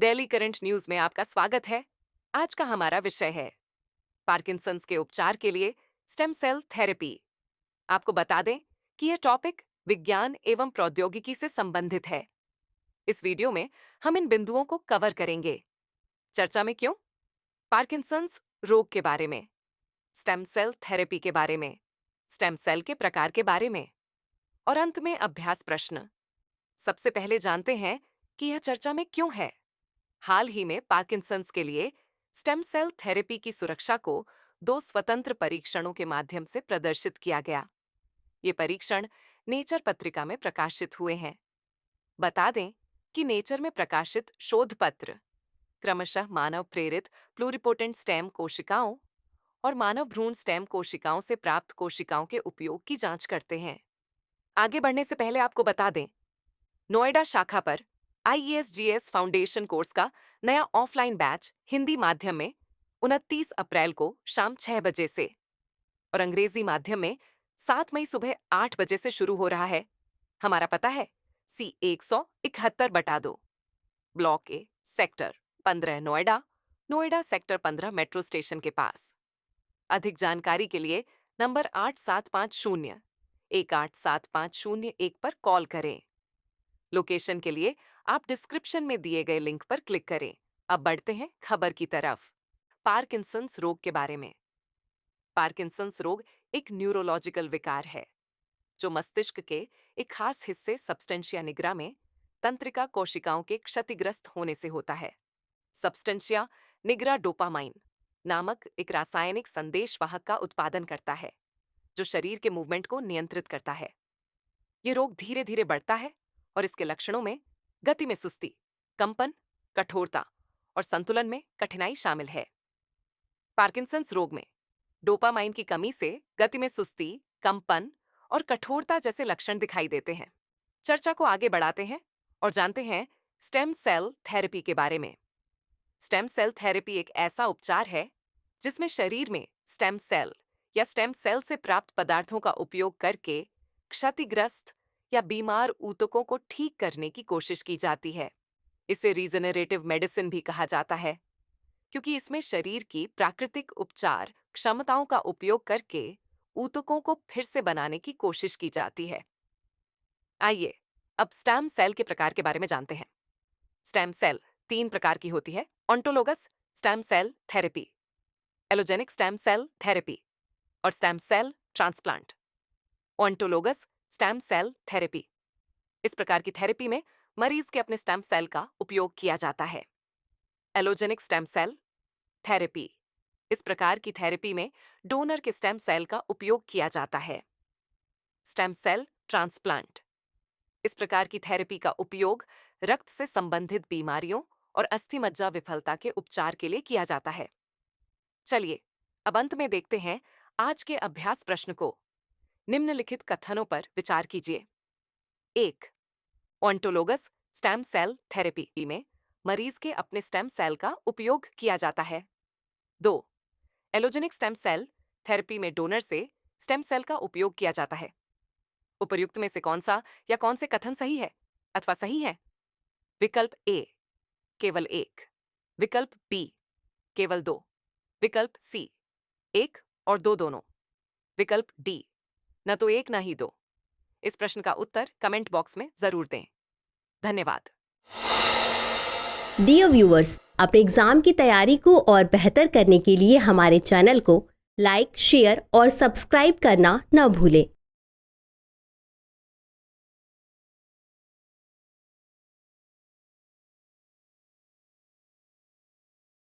Daily current news में आपका स्वागत है। आज का हमारा विषय है पार्किंसंस के उपचार के लिए स्टेम सेल थेरेपी। आपको बता दें कि यह टॉपिक विज्ञान एवं प्रौद्योगिकी से संबंधित है। इस वीडियो में हम इन बिंदुओं को कवर करेंगे। चर्चा में क्यों? पार्किंसंस रोग के बारे में, स्टेम सेल थेरेपी के बारे में, स्टेम सेल के प्रकार के बारे में और अंत में अभ्यास प्रश्न। सबसे पहले जानते हैं कि यह चर्चा में क्यों है। हाल ही में पार्किंसंस के लिए स्टेम सेल थेरेपी की सुरक्षा को 2 स्वतंत्र परीक्षणों के माध्यम से प्रदर्शित किया गया। ये परीक्षण नेचर पत्रिका में प्रकाशित हुए हैं। बता दें कि नेचर में प्रकाशित शोध पत्र क्रमशः मानव प्रेरित प्लूरिपोटेंट स्टेम कोशिकाओं और मानव भ्रूण स्टेम कोशिकाओं से प्राप्त कोशिकाओं के उपयोग की जांच करते हैं। आगे बढ़ने से पहले आपको बता दें, नोएडा शाखा पर IESGS फाउंडेशन कोर्स का नया ऑफलाइन बैच हिंदी माध्यम में 29 अप्रैल को शाम 6 बजे से और अंग्रेजी माध्यम में 7 मई सुबह 8 बजे से शुरू हो रहा है। हमारा पता है C171/2, ब्लॉक ए, sector 15, Noida, Noida sector 15 metro station के पास। अधिक जानकारी के लिए नंबर 8750-18750-1 पर कॉल करें। लोकेशन के लिए आप डिस्क्रिप्शन में दिए गए लिंक पर क्लिक करें। अब बढ़ते हैं खबर की तरफ। पार्किंसंस रोग के बारे में। पार्किंसंस रोग एक न्यूरोलॉजिकल विकार है जो मस्तिष्क के एक खास हिस्से सब्सटेंशिया निग्रा में तंत्रिका कोशिकाओं के क्षतिग्रस्त होने से होता है। सब्सटेंशिया निग्रा डोपामाइन नामक एक रासायनिक संदेशवाहक का उत्पादन करता है जो शरीर के मूवमेंट को नियंत्रित करता है। ये रोग धीरे धीरे बढ़ता है और इसके लक्षणों में गति में सुस्ती, कंपन, कठोरता और संतुलन में कठिनाई शामिल है। पार्किंसंस रोग में डोपामाइन की कमी से गति में सुस्ती, कंपन और कठोरता जैसे लक्षण दिखाई देते हैं। चर्चा को आगे बढ़ाते हैं और जानते हैं स्टेम सेल थेरेपी के बारे में। स्टेम सेल थेरेपी एक ऐसा उपचार है जिसमें शरीर में स्टेम सेल या स्टेम सेल से प्राप्त पदार्थों का उपयोग करके क्षतिग्रस्त या बीमार ऊतकों को ठीक करने की कोशिश की जाती है। इसे रीजनरेटिव मेडिसिन भी कहा जाता है क्योंकि इसमें शरीर की प्राकृतिक उपचार क्षमताओं का उपयोग करके ऊतकों को फिर से बनाने की कोशिश की जाती है। आइए अब स्टेम सेल के प्रकार के बारे में जानते हैं। स्टेम सेल 3 प्रकार की होती है: autologous stem cell therapy, allogenic stem cell therapy और stem cell transplant. Autologous stem cell therapy, इस प्रकार की थेरेपी में मरीज के अपने स्टेम सेल का उपयोग किया जाता है। एलोजेनिक स्टेम सेल थेरेपी, इस प्रकार की थेरेपी में डोनर के स्टेम सेल का उपयोग किया जाता है। स्टेम सेल ट्रांसप्लांट, इस प्रकार की थेरेपी का उपयोग रक्त से संबंधित बीमारियों और अस्थि मज्जा विफलता के उपचार के लिए किया जाता है। चलिए अब अंत में देखते हैं आज के अभ्यास प्रश्न को। निम्नलिखित कथनों पर विचार कीजिए। 1. ऑन्टोलोगस स्टेम सेल थेरेपी में मरीज के अपने स्टेम सेल का उपयोग किया जाता है। 2. एलोजेनिक स्टेम सेल थेरेपी में डोनर से स्टेम सेल का उपयोग किया जाता है। उपर्युक्त में से कौन सा या कौन से कथन सही है अथवा सही है? विकल्प ए केवल 1, विकल्प बी केवल 2, विकल्प सी 1 और 2 दोनों, विकल्प डी न तो 1 न ही 2। इस प्रश्न का उत्तर कमेंट बॉक्स में जरूर दें। धन्यवाद। डियर व्यूअर्स, अपने एग्जाम की तैयारी को और बेहतर करने के लिए हमारे चैनल को लाइक, शेयर और सब्सक्राइब करना न भूलें।